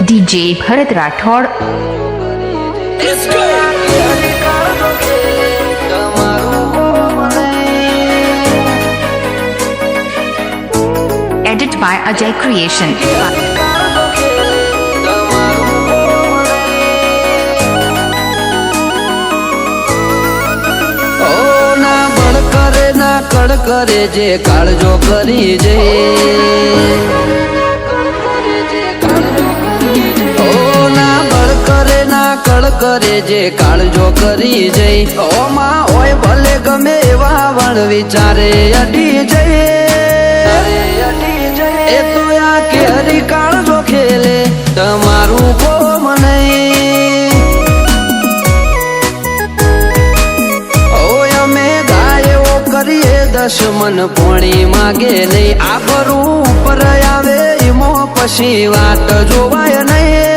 DJ Bharat Rathod. Let's go. Edit by Ajay Creation. કડ કરે જે કાળજો કરી જે ઓ ના બળ કરે ના કડ કરે જે કાળજો કરી જઈ ઓ માં ઓય ભલે ગમે એવા વણ વિચારે અડી જઈએ એ તો આ કેરી કાળજો ખેલે તમારું કોમ નહીં કરીએ દશમન પોણી માગે નહીં આ બરું ઉપર આવે ઈમો પછી વાત જોવાય નહીં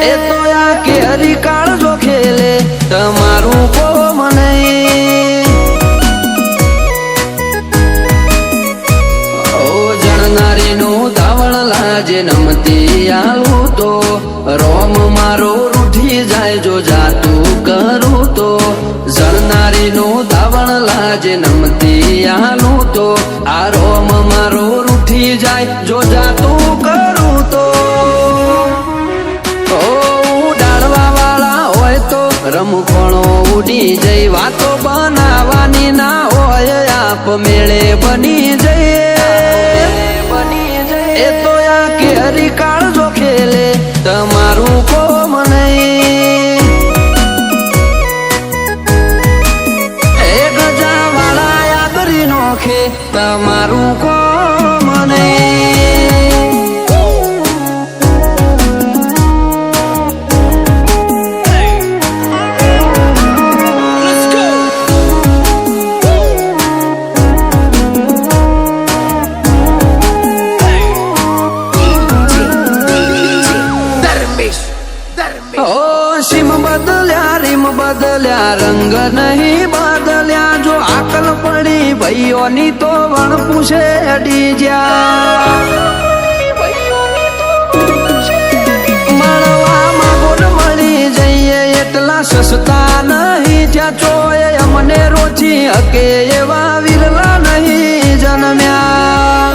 એ તો આ કેરી કાળજો ખેલે તમારું કોમ નહીં ઓ જણનારીનું ધાવણ લાજે નમતી આલું તો રોમ મારો રૂઠી જાય જો જાતું કરું તો જણનારીનું ધાવણ લાજે નમતી આલું તો આ રોમ મારો રૂઠી જાય જો જાતું કરું તો ઓ ડાળવા વાળા હોય તો રમખણો ઉડી જઈ વાતો બનાવવાની ના હોય આપ મેળે બની જઈએ એ તો આ કેરી કાળજો ખેલે તમારું કોમ નહીં નોખે તમારું કોમ સીમ બદલ્યા રીમ બદલ્યા રંગ નહીં બદલ્યા જો આકલ પડી ભાઈઓની તો વણ પૂછે અડી જા મળવામાં બોલ મળી જઈએ એટલા સસ્તા નહીં ત્યાં ચોય અમને રોચી હકે એવા વિરલા નહીં જન્મ્યા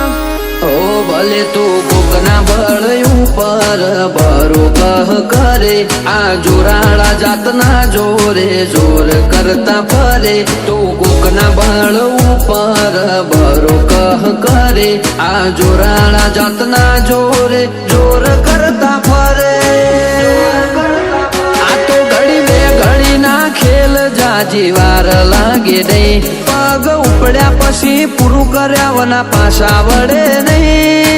ઓ ભલે તું કોકના બળ ઉપર બરો કહ કરે આ જોરાળા જાતના જોરે જોર કરતા ફરે તું કોકના બળ ઉપર બરો કહ કરે આ જોરાળા જાતના જોરે જોર કરતા ફરે આ તો ઘડી બે ઘડી ના ખેલ જાજી વાર લાગે નહીં પગ ઉપડ્યા પછી પૂરું કર્યા વના પાછા વડે નહીં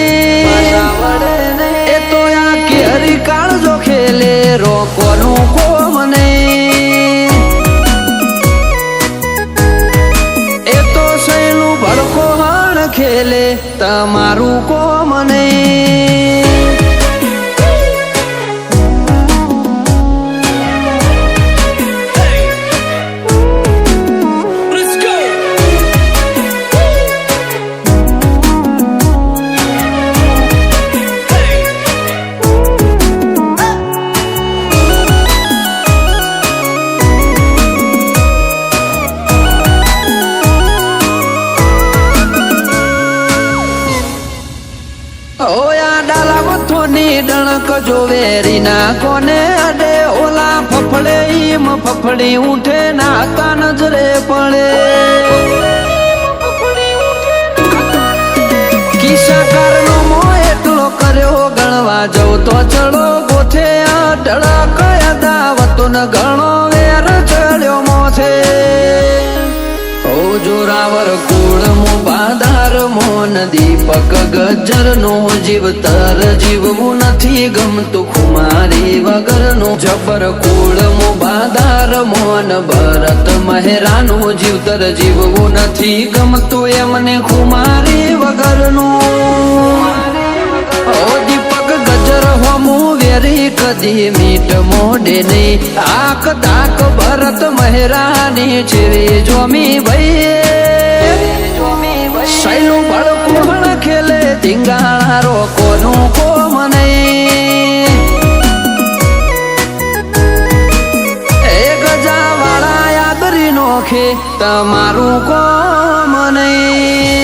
એ તો આ કેરી કાળજો ખેલે રોકોનું કોમ નહીં એ તો સૈનું ભડકો હણ ખેલે તમારું કોમ નહીં ડણક જો વેરી ના કોને અડે ઓલા ફફડે ઈમ ફફડી ઉઠે ના તા નજરે પડે કિસ્સા કારનો મો એટલો કર્યો ગણવા જવ તો ચડો ગોથે અઢળક અદાવતો ન ગણો વેર ચડ્યો મોથે ઓ જોરાવર કુળ મુબાદાર મોન દીપક ગજર નો જીવતર જીવવું નથી ગમતું ખુમારી વગરનું જબર કુળ મુબાદાર મોન ભરત મહેરાનું જીવતર જીવવું નથી ગમતું એમને ખુમારી વગરનું ઓ દીપક ગજર હોમું વેરી કદી મીટ મોઢે નહીં આક દાક ભરત મહેરાની છેવી જોમી ભાઈ સૈલું ભડકું ખેલે ધીંગાણો કોનું કોમ નહીં એ ગજા વાળા યાદરી નોખે તમારું કોમ નહીં